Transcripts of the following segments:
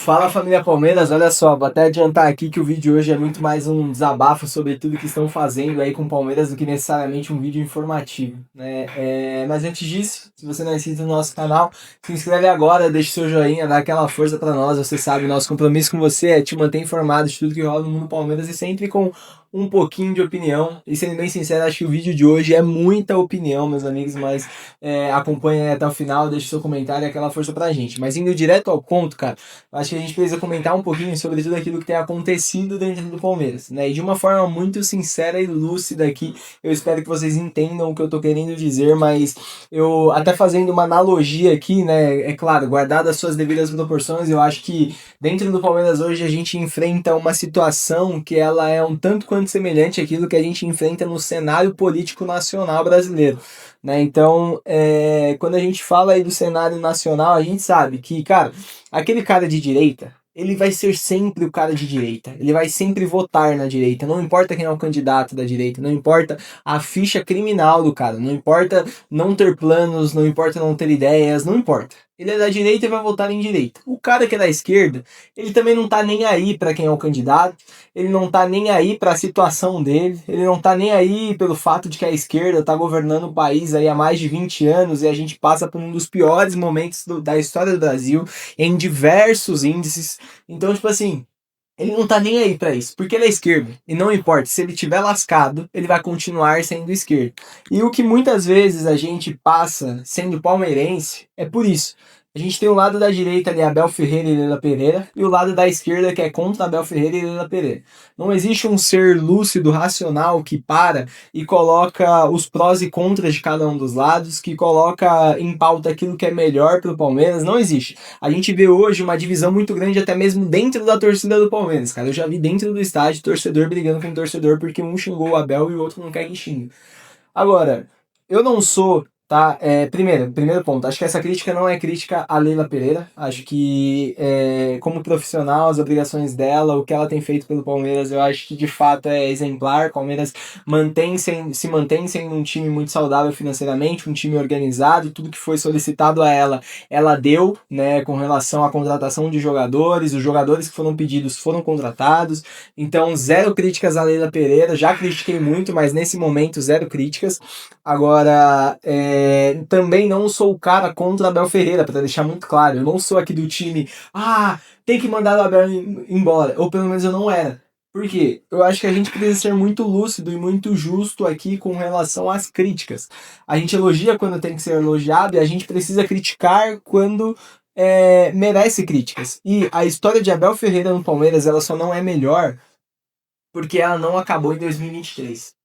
Fala família Palmeiras, olha só, vou até adiantar aqui que o vídeo de hoje é muito mais um desabafo sobre tudo que estão fazendo aí com o Palmeiras do que necessariamente um vídeo informativo, né? Mas antes disso, se você não é inscrito no nosso canal, se inscreve agora, deixa seu joinha, dá aquela força pra nós, você sabe, nosso compromisso com você é te manter informado de tudo que rola no mundo Palmeiras e sempre com um pouquinho de opinião. E sendo bem sincero, acho que o vídeo de hoje é muita opinião, meus amigos, mas acompanha aí até o final, deixa seu comentário e aquela força pra gente. Mas indo direto ao ponto, cara, acho que a gente precisa comentar um pouquinho sobre tudo aquilo que tem acontecido dentro do Palmeiras, né? E de uma forma muito sincera e lúcida aqui, eu espero que vocês entendam o que eu tô querendo dizer, mas eu até fazendo uma analogia aqui, né? É claro, guardado as suas devidas proporções, eu acho que dentro do Palmeiras hoje a gente enfrenta uma situação que ela é um tanto quanto semelhante àquilo que a gente enfrenta no cenário político nacional brasileiro, né? Então, quando a gente fala aí do cenário nacional, a gente sabe que, cara, aquele cara de direita, ele vai ser sempre o cara de direita. Ele vai sempre votar na direita. Não importa quem é o candidato da direita, não importa a ficha criminal do cara, não importa não ter planos, não importa não ter ideias, não importa. Ele é da direita e vai votar em direita. O cara que é da esquerda, ele também não tá nem aí para quem é o candidato, ele não tá nem aí para a situação dele, ele não tá nem aí pelo fato de que a esquerda tá governando o país aí há mais de 20 anos e a gente passa por um dos piores momentos da história do Brasil em diversos índices. Então, tipo assim, ele não tá nem aí pra isso, porque ele é esquerdo. E não importa, se ele tiver lascado, ele vai continuar sendo esquerdo. E o que muitas vezes a gente passa sendo palmeirense é por isso. A gente tem o lado da direita ali, Abel Ferreira e Leila Pereira, e o lado da esquerda que é contra Abel Ferreira e Leila Pereira. Não existe um ser lúcido, racional, que para e coloca os prós e contras de cada um dos lados, que coloca em pauta aquilo que é melhor pro Palmeiras. Não existe. A gente vê hoje uma divisão muito grande até mesmo dentro da torcida do Palmeiras, cara. Eu já vi dentro do estádio torcedor brigando com torcedor porque um xingou o Abel e o outro não quer que xingue. Agora, eu não sou, tá? Primeiro ponto, acho que essa crítica não é crítica à Leila Pereira. Acho que, como profissional, as obrigações dela, o que ela tem feito pelo Palmeiras, eu acho que de fato é exemplar. O Palmeiras se mantém sendo um time muito saudável financeiramente, um time organizado, tudo que foi solicitado a ela, ela deu, né? Com relação à contratação de jogadores, os jogadores que foram pedidos foram contratados. Então, zero críticas à Leila Pereira. Já critiquei muito, mas nesse momento, zero críticas. Agora, também não sou o cara contra Abel Ferreira, para deixar muito claro. Eu não sou aqui do time, tem que mandar o Abel embora. Ou pelo menos eu não era. Por quê? Eu acho que a gente precisa ser muito lúcido e muito justo aqui com relação às críticas. A gente elogia quando tem que ser elogiado e a gente precisa criticar quando merece críticas. E a história de Abel Ferreira no Palmeiras, ela só não é melhor porque ela não acabou em 2023.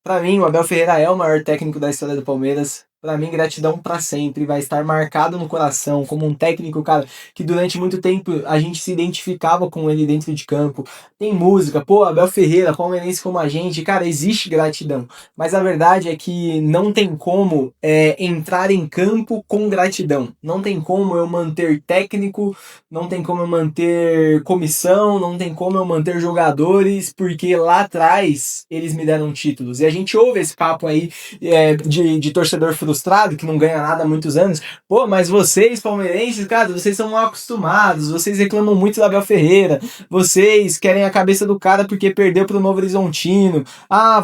Para mim, o Abel Ferreira é o maior técnico da história do Palmeiras. Para mim, gratidão para sempre. Vai estar marcado no coração como um técnico, cara, que durante muito tempo a gente se identificava com ele dentro de campo. Tem música, pô, Abel Ferreira, palmeirense como a gente. Cara, existe gratidão. Mas a verdade é que não tem como entrar em campo com gratidão. Não tem como eu manter técnico, não tem como eu manter comissão, não tem como eu manter jogadores, porque lá atrás eles me deram títulos. E a gente ouve esse papo aí de torcedor frustrado, que não ganha nada há muitos anos. Pô, mas vocês, palmeirenses, cara, vocês são mal acostumados, vocês reclamam muito do Abel Ferreira, vocês querem a cabeça do cara porque perdeu pro Novo Horizontino.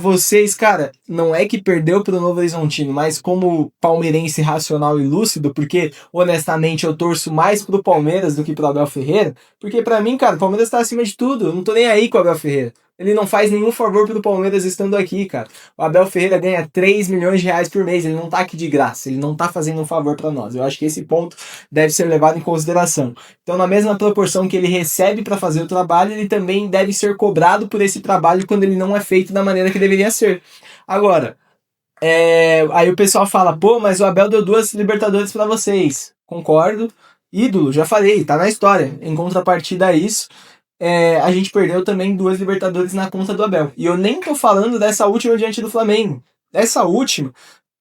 Vocês, cara, não é que perdeu pro Novo Horizontino, mas como palmeirense racional e lúcido, porque honestamente eu torço mais pro Palmeiras do que pro Abel Ferreira, porque pra mim, cara, o Palmeiras tá acima de tudo, eu não tô nem aí com o Abel Ferreira. Ele não faz nenhum favor pelo Palmeiras estando aqui, cara. O Abel Ferreira ganha 3 milhões de reais por mês, ele não tá aqui de graça, ele não tá fazendo um favor pra nós. Eu acho que esse ponto deve ser levado em consideração. Então, na mesma proporção que ele recebe pra fazer o trabalho, ele também deve ser cobrado por esse trabalho quando ele não é feito da maneira que deveria ser. Agora, aí o pessoal fala, pô, mas o Abel deu 2 Libertadores pra vocês. Concordo. Ídolo, já falei, tá na história. Em contrapartida a isso, a gente perdeu também 2 Libertadores na conta do Abel. E eu nem tô falando dessa última diante do Flamengo. Essa última,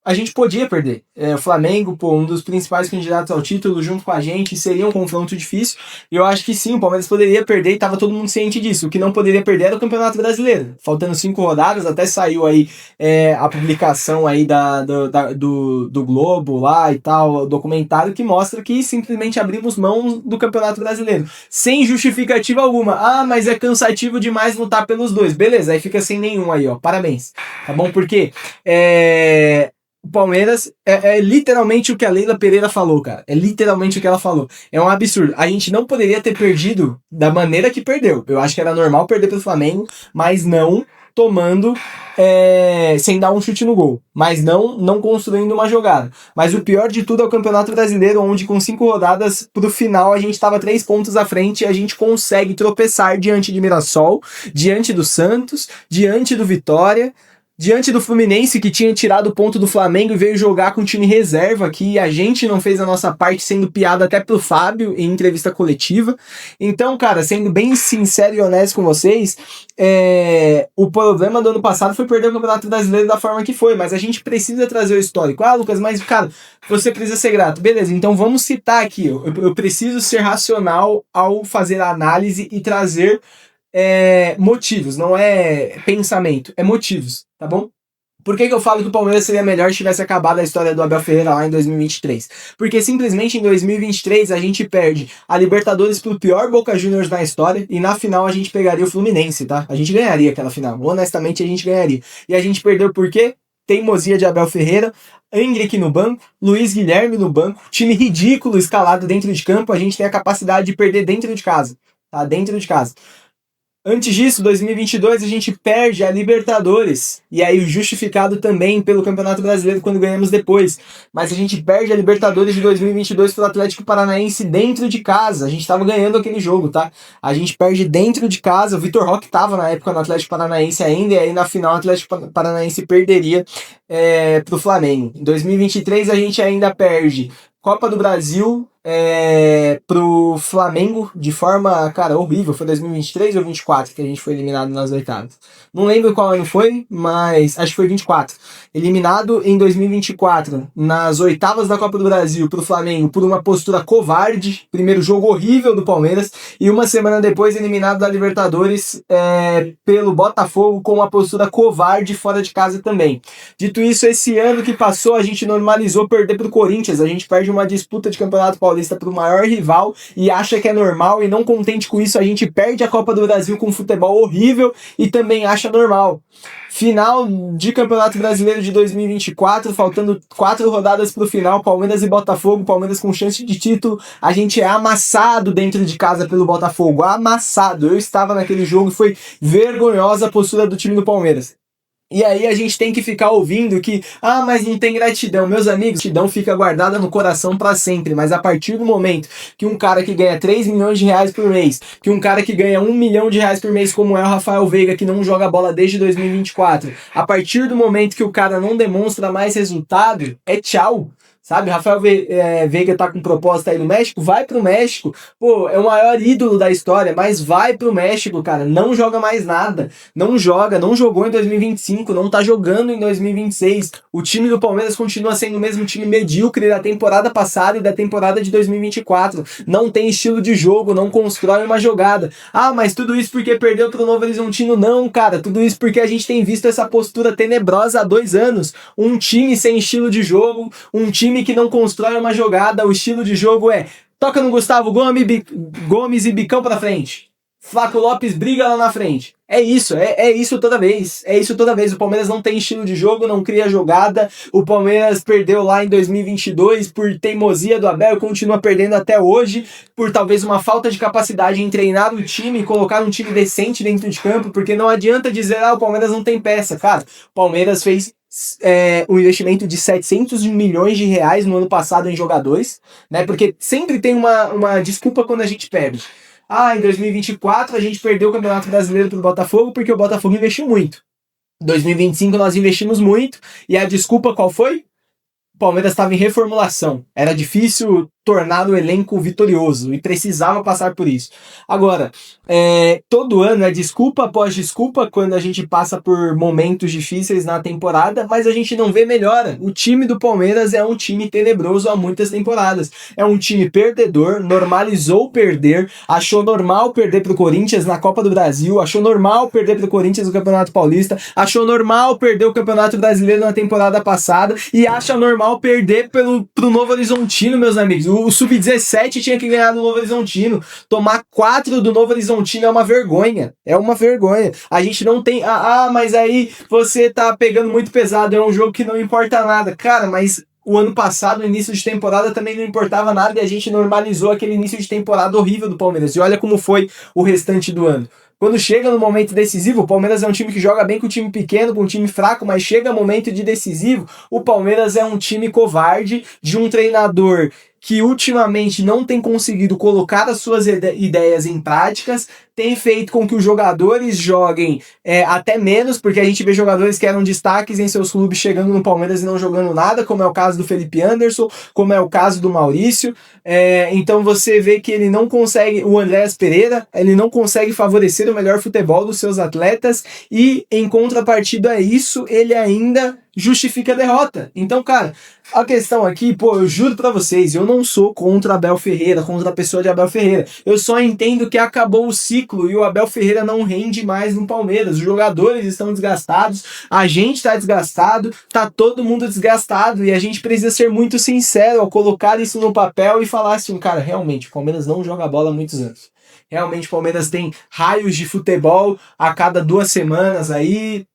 a gente podia perder. O Flamengo, pô, um dos principais candidatos ao título, junto com a gente, seria um confronto difícil. E eu acho que sim, o Palmeiras poderia perder e tava todo mundo ciente disso. O que não poderia perder era o Campeonato Brasileiro. Faltando 5 rodadas, até saiu aí a publicação aí do Globo lá e tal, o documentário que mostra que simplesmente abrimos mão do Campeonato Brasileiro. Sem justificativa alguma. Ah, mas é cansativo demais lutar pelos dois. Beleza, aí fica sem nenhum aí, ó. Parabéns. Tá bom? Porque o Palmeiras é literalmente o que a Leila Pereira falou, cara. É literalmente o que ela falou. É um absurdo. A gente não poderia ter perdido da maneira que perdeu. Eu acho que era normal perder pro Flamengo, mas não tomando, sem dar um chute no gol. Mas não construindo uma jogada. Mas o pior de tudo é o Campeonato Brasileiro, onde com 5 rodadas pro final a gente tava 3 pontos à frente e a gente consegue tropeçar diante de Mirassol, diante do Santos, diante do Vitória, diante do Fluminense, que tinha tirado o ponto do Flamengo e veio jogar com o time reserva aqui, e a gente não fez a nossa parte, sendo piada até pro Fábio em entrevista coletiva. Então, cara, sendo bem sincero e honesto com vocês, o problema do ano passado foi perder o Campeonato Brasileiro da forma que foi, mas a gente precisa trazer o histórico. Ah, Lucas, mas, cara, você precisa ser grato. Beleza, então vamos citar aqui. Eu preciso ser racional ao fazer a análise e trazer motivos, não é pensamento, é motivos, tá bom? Por que eu falo que o Palmeiras seria melhor se tivesse acabado a história do Abel Ferreira lá em 2023? Porque simplesmente em 2023 a gente perde a Libertadores pro pior Boca Juniors na história e na final a gente pegaria o Fluminense, tá? A gente ganharia aquela final, honestamente a gente ganharia. E a gente perdeu por quê? Teimosia de Abel Ferreira, Hendrick no banco, Luiz Guilherme no banco, time ridículo escalado dentro de campo, a gente tem a capacidade de perder dentro de casa, tá? Dentro de casa. Antes disso, 2022, a gente perde a Libertadores. E aí, justificado também pelo Campeonato Brasileiro quando ganhamos depois. Mas a gente perde a Libertadores de 2022 pelo Atlético Paranaense dentro de casa. A gente tava ganhando aquele jogo, tá? A gente perde dentro de casa. O Vitor Roque tava na época no Atlético Paranaense ainda. E aí, na final, o Atlético Paranaense perderia pro Flamengo. Em 2023, a gente ainda perde Copa do Brasil pro Flamengo de forma, cara, horrível. Foi 2023 ou 24 que a gente foi eliminado nas oitavas. Não lembro qual ano foi, mas acho que foi 24. Eliminado em 2024 nas oitavas da Copa do Brasil pro Flamengo por uma postura covarde. Primeiro jogo horrível do Palmeiras. E uma semana depois eliminado da Libertadores pelo Botafogo com uma postura covarde fora de casa também. Dito isso, esse ano que passou a gente normalizou perder pro Corinthians. A gente perde uma disputa de Campeonato Paulista pro maior rival e acha que é normal, e não contente com isso a gente perde a Copa do Brasil com um futebol horrível e também acha normal. Final de Campeonato Brasileiro de 2024, faltando 4 rodadas pro final, Palmeiras e Botafogo, Palmeiras com chance de título, a gente é amassado dentro de casa pelo Botafogo, amassado. Eu estava naquele jogo e foi vergonhosa a postura do time do Palmeiras. E aí a gente tem que ficar ouvindo que, mas não tem gratidão. Meus amigos, gratidão fica guardada no coração para sempre, mas a partir do momento que um cara que ganha 3 milhões de reais por mês, que um cara que ganha 1 milhão de reais por mês, como é o Rafael Veiga, que não joga bola desde 2024, a partir do momento que o cara não demonstra mais resultado, tchau. Sabe, Rafael Veiga tá com proposta aí no México, vai pro México, pô, é o maior ídolo da história, mas vai pro México, cara, não joga mais nada, não jogou em 2025, não tá jogando em 2026, o time do Palmeiras continua sendo o mesmo time medíocre da temporada passada e da temporada de 2024, não tem estilo de jogo, não constrói uma jogada. Mas tudo isso porque perdeu pro Novo Horizontino? Não, cara, tudo isso porque a gente tem visto essa postura tenebrosa há 2 anos, um time sem estilo de jogo, um time que não constrói uma jogada. O estilo de jogo toca no Gustavo Gomes e bicão pra frente. Flaco Lopes briga lá na frente. É isso toda vez. É isso toda vez. O Palmeiras não tem estilo de jogo, não cria jogada. O Palmeiras perdeu lá em 2022 por teimosia do Abel, continua perdendo até hoje por talvez uma falta de capacidade em treinar o time e colocar um time decente dentro de campo, porque não adianta dizer, o Palmeiras não tem peça. Cara, o Palmeiras fez um investimento de 700 milhões de reais no ano passado em jogadores, né? Porque sempre tem uma desculpa quando a gente perde. Em 2024 a gente perdeu o Campeonato Brasileiro pro Botafogo porque o Botafogo investiu muito. Em 2025 nós investimos muito e a desculpa qual foi? O Palmeiras estava em reformulação. Era difícil tornar o elenco vitorioso e precisava passar por isso. Agora, todo ano é desculpa após desculpa quando a gente passa por momentos difíceis na temporada, mas a gente não vê melhora. O time do Palmeiras é um time tenebroso há muitas temporadas. É um time perdedor, normalizou perder, achou normal perder pro Corinthians na Copa do Brasil, achou normal perder pro Corinthians no Campeonato Paulista, achou normal perder o Campeonato Brasileiro na temporada passada e acha normal perder pro Novo Horizontino, meus amigos. O Sub-17 tinha que ganhar do Novo Horizontino. Tomar 4 do Novo Horizontino é uma vergonha. É uma vergonha. A gente não tem... mas aí você tá pegando muito pesado. É um jogo que não importa nada. Cara, mas o ano passado, no início de temporada, também não importava nada e a gente normalizou aquele início de temporada horrível do Palmeiras. E olha como foi o restante do ano. Quando chega no momento decisivo, o Palmeiras é um time que joga bem com um time pequeno, com um time fraco, mas chega no momento de decisivo, o Palmeiras é um time covarde, de um treinador que ultimamente não tem conseguido colocar as suas ideias em práticas, tem feito com que os jogadores joguem até menos, porque a gente vê jogadores que eram destaques em seus clubes chegando no Palmeiras e não jogando nada, como é o caso do Felipe Anderson, como é o caso do Maurício. Então você vê que ele não consegue, o Andréas Pereira, ele não consegue favorecer o melhor futebol dos seus atletas e, em contrapartida a isso, ele ainda justifica a derrota. Então, cara, a questão aqui, eu juro pra vocês, eu não sou contra Abel Ferreira, contra a pessoa de Abel Ferreira. Eu só entendo que acabou o ciclo e o Abel Ferreira não rende mais no Palmeiras. Os jogadores estão desgastados, a gente tá desgastado, tá todo mundo desgastado e a gente precisa ser muito sincero ao colocar isso no papel e falar assim, cara, realmente, o Palmeiras não joga bola há muitos anos. Realmente, o Palmeiras tem raios de futebol a cada 2 semanas aí...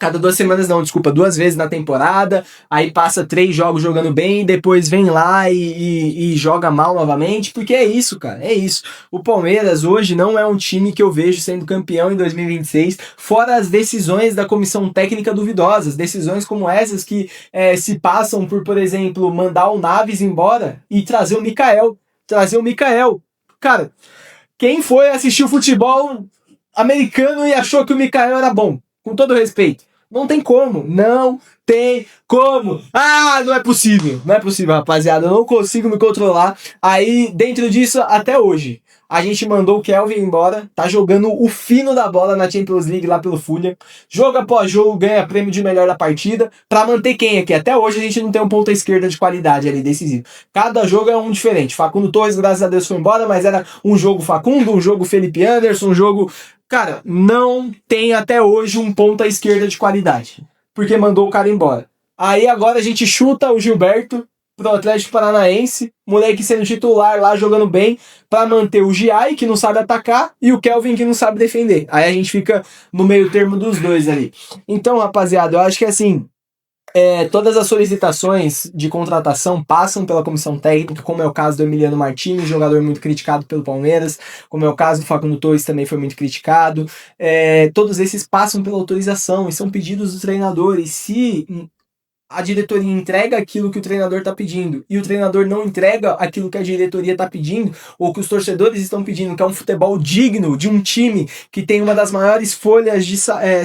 Cada 2 semanas não, desculpa, 2 vezes na temporada, aí passa 3 jogos jogando bem, depois vem lá e joga mal novamente, porque é isso, cara, é isso. O Palmeiras hoje não é um time que eu vejo sendo campeão em 2026, fora as decisões da comissão técnica duvidosas, decisões como essas que se passam por exemplo, mandar o Naves embora e trazer o Mikael. Cara, quem foi assistir o futebol americano e achou que o Mikael era bom? Com todo respeito. Não tem como. Não tem como. Não é possível. Não é possível, rapaziada. Eu não consigo me controlar. Aí, dentro disso, até hoje, a gente mandou o Kelvin embora. Tá jogando o fino da bola na Champions League lá pelo Fulham. Jogo após jogo, ganha prêmio de melhor da partida. Pra manter quem aqui? Até hoje a gente não tem um ponta esquerda de qualidade ali, decisivo. Cada jogo é um diferente. Facundo Torres, graças a Deus, foi embora, mas era um jogo Facundo, um jogo Felipe Anderson, um jogo... Cara, não tem até hoje um ponta esquerda de qualidade, porque mandou o cara embora. Aí agora a gente chuta o Gilberto pro Atlético Paranaense, moleque sendo titular lá, jogando bem, pra manter o Giai, que não sabe atacar, e o Kelvin, que não sabe defender. Aí a gente fica no meio termo dos dois ali. Então, rapaziada, eu acho que assim... todas as solicitações de contratação passam pela comissão técnica, como é o caso do Emiliano Martins, jogador muito criticado pelo Palmeiras, como é o caso do Facundo Torres, também foi muito criticado. Todos esses passam pela autorização e são pedidos dos treinadores. Se a diretoria entrega aquilo que o treinador está pedindo e o treinador não entrega aquilo que a diretoria está pedindo ou que os torcedores estão pedindo, que é um futebol digno de um time que tem uma das maiores folhas de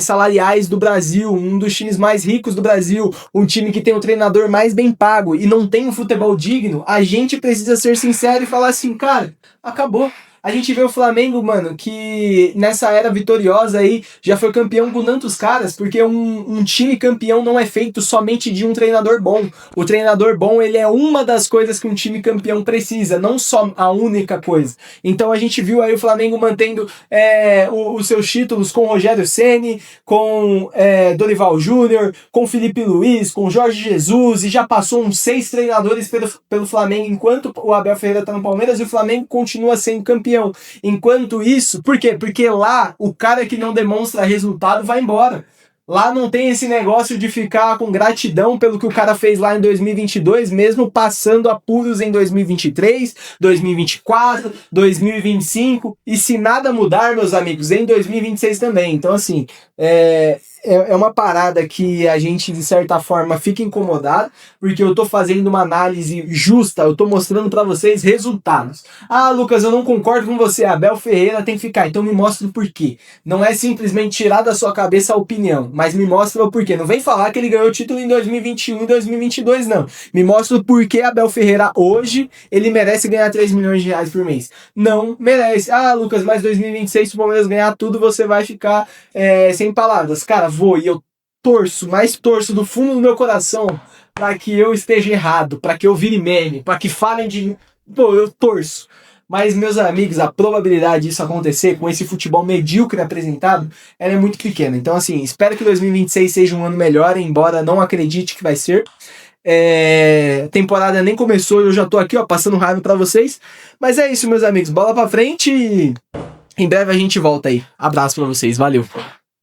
salariais do Brasil, um dos times mais ricos do Brasil, um time que tem o treinador mais bem pago e não tem um futebol digno, a gente precisa ser sincero e falar assim, cara, acabou. A gente vê o Flamengo, mano, que nessa era vitoriosa aí já foi campeão com tantos caras, porque um time campeão não é feito somente de um treinador bom. O treinador bom, ele é uma das coisas que um time campeão precisa, não só a única coisa. Então a gente viu aí o Flamengo mantendo os seus títulos com Rogério Ceni, com Dorival Júnior, com Felipe Luiz, com Jorge Jesus, e já passou uns 6 treinadores pelo Flamengo, enquanto o Abel Ferreira tá no Palmeiras e o Flamengo continua sendo campeão. Enquanto isso, por quê? Porque lá o cara que não demonstra resultado vai embora. Lá não tem esse negócio de ficar com gratidão pelo que o cara fez lá em 2022, mesmo passando apuros em 2023, 2024, 2025, e se nada mudar, meus amigos, em 2026 também. Então, assim, é uma parada que a gente, de certa forma, fica incomodado, porque eu tô fazendo uma análise justa, eu tô mostrando pra vocês resultados. Ah, Lucas, eu não concordo com você, Abel Ferreira tem que ficar, então me mostra o porquê. Não é simplesmente tirar da sua cabeça a opinião, mas me mostra o porquê. Não vem falar que ele ganhou o título em 2021 e 2022, não. Me mostra o porquê Abel Ferreira hoje, ele merece ganhar 3 milhões de reais por mês. Não merece. Ah, Lucas, mas 2026, se o Palmeiras ganhar tudo, você vai ficar sem palavras. Cara, vou e eu torço, mas torço do fundo do meu coração para que eu esteja errado, para que eu vire meme, para que falem de mim. Pô, eu torço. Mas, meus amigos, a probabilidade disso acontecer com esse futebol medíocre apresentado, ela é muito pequena. Então, assim, espero que 2026 seja um ano melhor, embora não acredite que vai ser. Temporada nem começou e eu já tô aqui, ó, passando raiva pra vocês. Mas é isso, meus amigos. Bola pra frente e em breve a gente volta aí. Abraço pra vocês. Valeu.